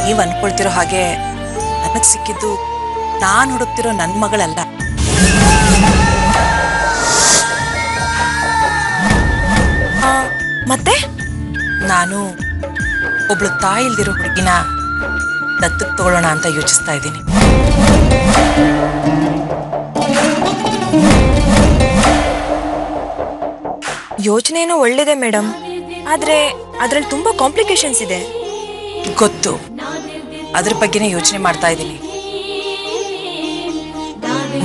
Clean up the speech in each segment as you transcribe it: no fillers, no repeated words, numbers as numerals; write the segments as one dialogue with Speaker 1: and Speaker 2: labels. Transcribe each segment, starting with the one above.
Speaker 1: ನೀವು ಅನ್ಕೊಳ್ತಿರೋ ಹಾಗೆ ನನಗೆ ಸಿಕ್ಕಿದ್ದು ನಾನು ಹುಡುಕ್ತಿರೋ ನನ್ನ ಮಗಳಲ್ಲ.
Speaker 2: ಮತ್ತೆ
Speaker 1: ನಾನು ಒಬ್ಳು ತಾಯಿ ಇಲ್ದಿರೋ ಹುಡುಗಿನ ದತ್ತಕ್ಕೆ ತಗೊಳ್ಳೋಣ ಅಂತ ಯೋಚಿಸ್ತಾ ಇದ್ದೀನಿ.
Speaker 2: ಯೋಚನೆನೂ ಒಳ್ಳೇದೇ ಮೇಡಮ್, ಆದ್ರೆ ಅದ್ರಲ್ಲಿ ತುಂಬಾ ಕಾಂಪ್ಲಿಕೇಶನ್ಸ್ ಇದೆ.
Speaker 1: ಗೊತ್ತು, ಅದ್ರ ಬಗ್ಗೆನೇ ಯೋಚನೆ ಮಾಡ್ತಾ ಇದ್ದೀನಿ.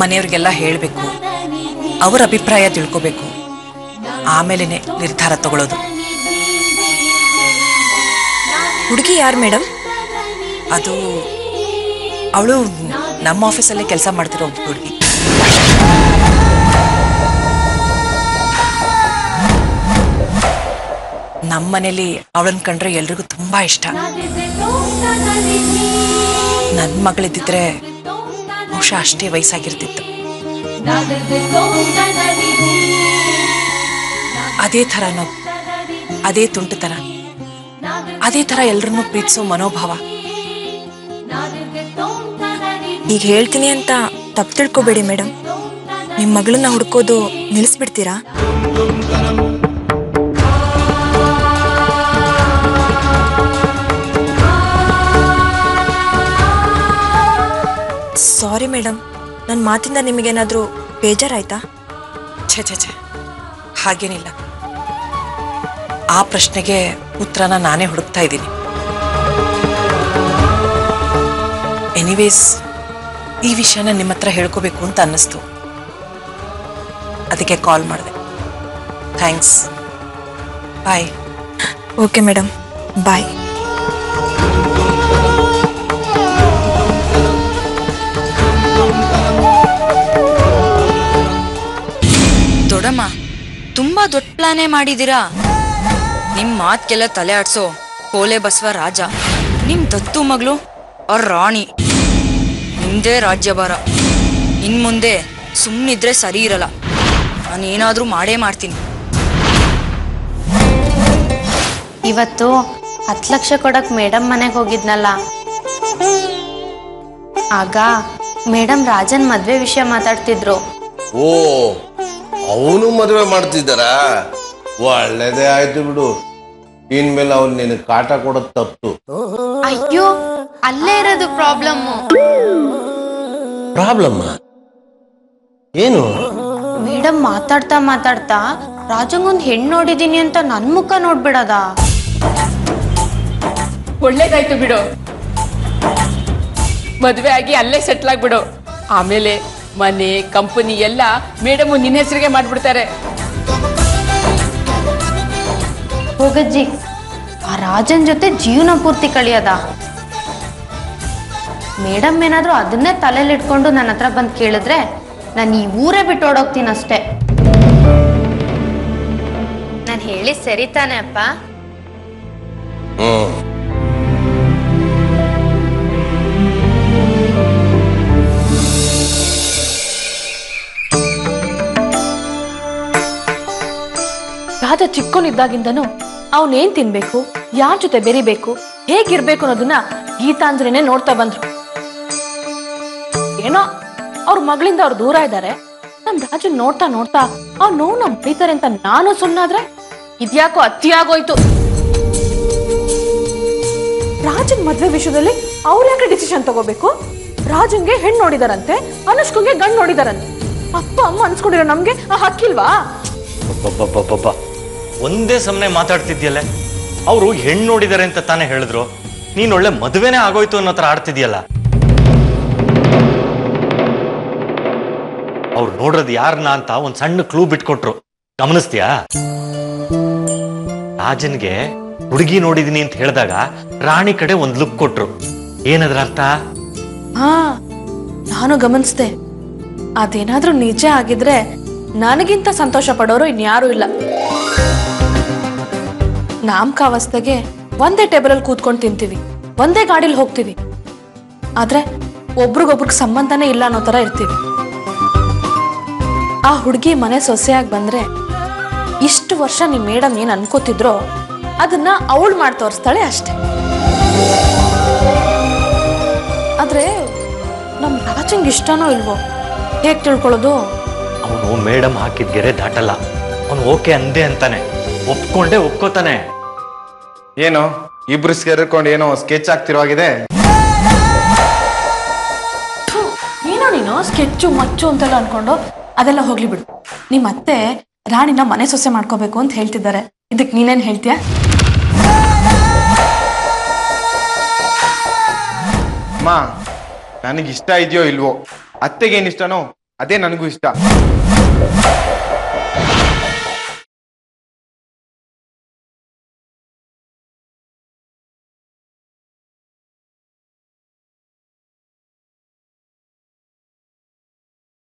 Speaker 1: ಮನೆಯವ್ರಿಗೆಲ್ಲ ಹೇಳಬೇಕು, ಅವರ ಅಭಿಪ್ರಾಯ ತಿಳ್ಕೋಬೇಕು, ಆಮೇಲೆನೆ ನಿರ್ಧಾರ ತಗೊಳ್ಳೋದು.
Speaker 2: ಹುಡುಗಿ ಯಾರು ಮೇಡಮ್?
Speaker 1: ಅದು ಅವಳು ನಮ್ಮ ಆಫೀಸಲ್ಲೇ ಕೆಲಸ ಮಾಡ್ತಿರೋ ಒಬ್ಬ ಹುಡುಗಿ. ನಮ್ಮ ಮನೇಲಿ ಅವಳನ್ನ ಕಂಡ್ರೆ ಎಲ್ರಿಗೂ ತುಂಬಾ ಇಷ್ಟ. ನನ್ನ ಮಗಳಿದ್ದಿದ್ರೆ ಬಹುಶಃ ಅಷ್ಟೇ ವಯಸ್ಸಾಗಿರ್ತಿತ್ತು. ಅದೇ ಥರ ನಾವು, ಅದೇ ತುಂಟತನ, ಅದೇ ಥರ ಎಲ್ರನ್ನೂ ಪ್ರೀತಿಸೋ ಮನೋಭಾವ.
Speaker 2: ಈಗ ಹೇಳ್ತೀನಿ ಅಂತ ತಪ್ಪು ತಿಳ್ಕೊಬೇಡಿ ಮೇಡಮ್. ನಿಮ್ಮ ಮಗಳನ್ನ ಹುಡ್ಕೋದು ನಿಲ್ಲಿಸ್ಬಿಡ್ತೀರಾ? ಸಾರಿ ಮೇಡಮ್, ನನ್ನ ಮಾತಿಂದ ನಿಮಗೇನಾದರೂ ಬೇಜಾರಾಯ್ತಾ?
Speaker 1: ಛೇ ಛೇ ಛೇ, ಹಾಗೇನಿಲ್ಲ. ಆ ಪ್ರಶ್ನೆಗೆ ಉತ್ತರನ ನಾನೇ ಹುಡುಕ್ತಾ ಇದ್ದೀನಿ. ಎನಿವೇಸ್, ಈ ವಿಷಯನ ನಿಮ್ಮ ಹತ್ರ ಹೇಳ್ಕೋಬೇಕು ಅಂತ ಅನ್ನಿಸ್ತು, ಅದಕ್ಕೆ ಕಾಲ್ ಮಾಡಿದೆ. ಥ್ಯಾಂಕ್ಸ್. ಬಾಯ್.
Speaker 2: ಓಕೆ ಮೇಡಮ್, ಬಾಯ್.
Speaker 3: ದೊಡ್ಡಮ್ಮ, ತುಂಬಾ ದೊಡ್ಡ ಪ್ಲಾನೇ ಮಾಡಿದ್ದೀರಾ. ನಿಮ್ ಮಾತ್ಗೆಲ್ಲ ತಲೆ ಆಡ್ಸೋ ಕೋಲೆ ಬಸವ ರಾಜ, ನಿಮ್ ದತ್ತು ಮಗಳು ಅವ್ರ ರಾಣಿ, ನಿಮ್ದೇ ರಾಜ್ಯಭಾರ. ಇನ್ ಮುಂದೆ ಸುಮ್ಮನಿದ್ರೆ ಸರಿ ಇರಲ್ಲ. ನಾನೇನಾದ್ರೂ ಮಾಡೇ ಮಾಡ್ತೀನಿ.
Speaker 4: ಇವತ್ತು 10 ಲಕ್ಷ ಕೊಡಕ್ ಮೇಡಮ್ ಮನೆಗೆ ಹೋಗಿದ್ನಲ್ಲ, ಆಗ ಮೇಡಮ್ ರಾಜನ್ ಮದ್ವೆ ವಿಷಯ ಮಾತಾಡ್ತಿದ್ರು.
Speaker 5: ಓ, ಅವನು ಮದುವೆ ಮಾಡ್ತಿದ್ದಾರಾ? ಒಳ್ಳೇದೇ ಆಯ್ತು ಬಿಡು. ಇನ್ಮೇಲೆ ಅವ್ನು ನಿನಗೆ ಕಾಟ ಕೊಡೋದು ತಪ್ಪು.
Speaker 4: ಅಯ್ಯೋ, ಅಲ್ಲೇ ಇರೋದು ಪ್ರಾಬ್ಲಮ್.
Speaker 5: ಏನು?
Speaker 4: ಮೇಡಮ್ ಮಾತಾಡ್ತಾ ಮಾತಾಡ್ತಾ ರಾಜಂಗೊಂದು ಹೆಣ್ಣು ನೋಡಿದೀನಿ ಅಂತ ನನ್ ಮುಖ ನೋಡ್ಬಿಡದ.
Speaker 6: ಒಳ್ಳೇದಾಯ್ತು ಬಿಡು, ಮದುವೆ ಆಗಿ ಅಲ್ಲೇ ಸೆಟ್ಲ್ ಆಗ್ಬಿಡು. ಆಮೇಲೆ ಮನೆ ಕಂಪನಿ ಎಲ್ಲ ಮೇಡಮ್ ನಿನ್ನ ಹೆಸರಿಗೆ ಮಾಡ್ಬಿಡ್ತಾರೆ.
Speaker 4: ಹೋಗಜ್ಜಿ, ಆ ರಾಜನ್ ಜೊತೆ ಜೀವನ ಪೂರ್ತಿ ಕಳಿಯದ. ಮೇಡಮ್ ಏನಾದ್ರೂ ಅದನ್ನೇ ತಲೆಯಲ್ಲಿ ಇಟ್ಕೊಂಡು ನನ್ನ ಹತ್ರ ಬಂದು ಕೇಳಿದ್ರೆ ನಾನು ಈ ಊರೇ ಬಿಟ್ಟು ಓಡೋಗ್ತೀನಿ ಅಷ್ಟೇ. ನಾನು ಹೇಳಿ ಸರಿ ತಾನೆ ಅಪ್ಪ?
Speaker 7: ರಾಜ ಚಿಕ್ಕವನಿದ್ದಾಗಿಂದನೂ ಅವನೇನ್ ತಿನ್ಬೇಕು, ಯಾರ ಜೊತೆ ಬೆರಿಬೇಕು, ಹೇಗಿರ್ಬೇಕು ಅನ್ನೋದನ್ನ ಗೀತಾಂಜಲಿನೇ ನೋಡ್ತಾ ಬಂದ್ರು. ಏನೋ ಅವ್ರ ಮಗಳಿಂದ ಅವ್ರು ದೂರ ಇದ್ದಾರೆ. ನಮ್ ರಾಜನ್ ನೋಡ್ತಾ ನೋಡ್ತಾ ಅವ್ರು ನೋವು ನಮ್ ಬೈತಾರೆ ಅಂತ ನಾನು ಸುಮ್ಮನಾದ್ರೆ ಇದ್ಯಾಕೋ ಅತಿಯಾಗೋಯ್ತು. ರಾಜನ್ ಮದ್ವೆ ವಿಷಯದಲ್ಲಿ ಅವ್ರ ಯಾಕೆ ಡಿಸಿಷನ್ ತಗೋಬೇಕು? ರಾಜನ್ಗೆ ಹೆಣ್ಣು ನೋಡಿದಾರಂತೆ, ಅನುಷ್ಕಂಗೆ ಗಂಡು ನೋಡಿದಾರಂತೆ. ಅಪ್ಪ ಅಮ್ಮ ಅನ್ಸ್ಕೊಂಡಿರೋ ನಮ್ಗೆ ಆ ಹಕ್ಕಿಲ್ವಾ?
Speaker 8: ಒಂದೇ ಸಮನೆ ಮಾತಾಡ್ತಿದ್ಯಲ್ಲ. ಅವರು ಹೆಣ್ಣು ನೋಡಿದಾರೆ ಅಂತ ತಾನೇ ಹೇಳಿದ್ರು, ನೀನ್ ಒಳ್ಳೆ ಮದುವೆನೇ ಆಗೋಯ್ತು ಅನ್ನೋ ತರ ಆಡ್ತಿದ್ಯಲ್ಲ. ಅವ್ರು ನೋಡ್ರದ್ ಯಾರನ್ನ ಅಂತ ಒಂದ್ ಸಣ್ಣ ಕ್ಲೂ ಬಿಟ್ಕೊಟ್ರು, ಗಮನಿಸ್ತೀಯಾ? ರಾಜನ್ಗೆ ಹುಡುಗಿ ನೋಡಿದೀನಿ ಅಂತ ಹೇಳಿದಾಗ ರಾಣಿ ಕಡೆ ಒಂದ್ ಲುಕ್ ಕೊಟ್ರು. ಏನದ್ರ ಅರ್ಥ?
Speaker 7: ಹಾ, ನಾನು ಗಮನಿಸ್ದೆ. ಅದೇನಾದ್ರೂ ನಿಜ ಆಗಿದ್ರೆ ನನಗಿಂತ ಸಂತೋಷ ಪಡೋರು ಇನ್ಯಾರೂ ಇಲ್ಲ. ನಾಮಕಾವಸ್ಥೆಗೆ ಒಂದೇ ಟೇಬಲಲ್ಲಿ ಕೂತ್ಕೊಂಡು ತಿಂತೀವಿ, ಒಂದೇ ಗಾಡಿಲಿ ಹೋಗ್ತೀವಿ, ಆದ್ರೆ ಒಬ್ರಿಗೊಬ್ರಿಗೆ ಸಂಬಂಧನೇ ಇಲ್ಲ ಅನ್ನೋ ತರ ಇರ್ತೀವಿ. ಆ ಹುಡುಗಿ ಮನೆ ಸೊಸೆಯಾಗಿ ಬಂದ್ರೆ ಇಷ್ಟು ವರ್ಷ ನಿಮ್ ಮೇಡಮ್ ಏನ್ ಅನ್ಕೋತಿದ್ರೋ ಅದನ್ನ ಅವಳು ಮಾಡಿ ತೋರಿಸ್ತಾಳೆ ಅಷ್ಟೆ. ಆದ್ರೆ ನಮ್ ರಾಜಂಗೆ ಇಷ್ಟನೋ ಇಲ್ವೋ ಹೇಗ್ ತಿಳ್ಕೊಳ್ಳೋದು?
Speaker 8: ಅವನು ಮೇಡಮ್ ಹಾಕಿದ ಗೆರೆ ದಾಟಲ್ಲ. ಅವನು ಓಕೆ ಅಂದೆ ಅಂತಾನೆ, ಒಪ್ಕೊಂಡೇ ಒಪ್ಕೋತಾನೆ.
Speaker 9: ಏನೋ ಇಬ್ರು ಸೇರ್ಕೊಂಡು ಏನೋ ಸ್ಕೆಚ್ ಆಗ್ತಿರೋಗಿದೆ.
Speaker 7: ಏನೋ ನೀನು ಸ್ಕೆಚ್ಚು ಮಚ್ಚು ಅಂತೆಲ್ಲ ಅನ್ಕೊಂಡು ಅದೆಲ್ಲ ಹೋಗ್ಲಿ ಬಿಡು. ನಿಮ್ಮ ಅತ್ತೆ ರಾಣಿನ ಮನೆ ಸೊಸೆ ಮಾಡ್ಕೋಬೇಕು ಅಂತ ಹೇಳ್ತಿದ್ದಾರೆ, ಇದಕ್ ನೀನೇನ್ ಹೇಳ್ತೀಯ?
Speaker 9: ಅಮ್ಮ, ನನಗಿಷ್ಟ ಇದೆಯೋ ಇಲ್ವೋ, ಅತ್ತೆಗೇನು ಇಷ್ಟನೋ ಅದೇ ನನಗೂ ಇಷ್ಟ.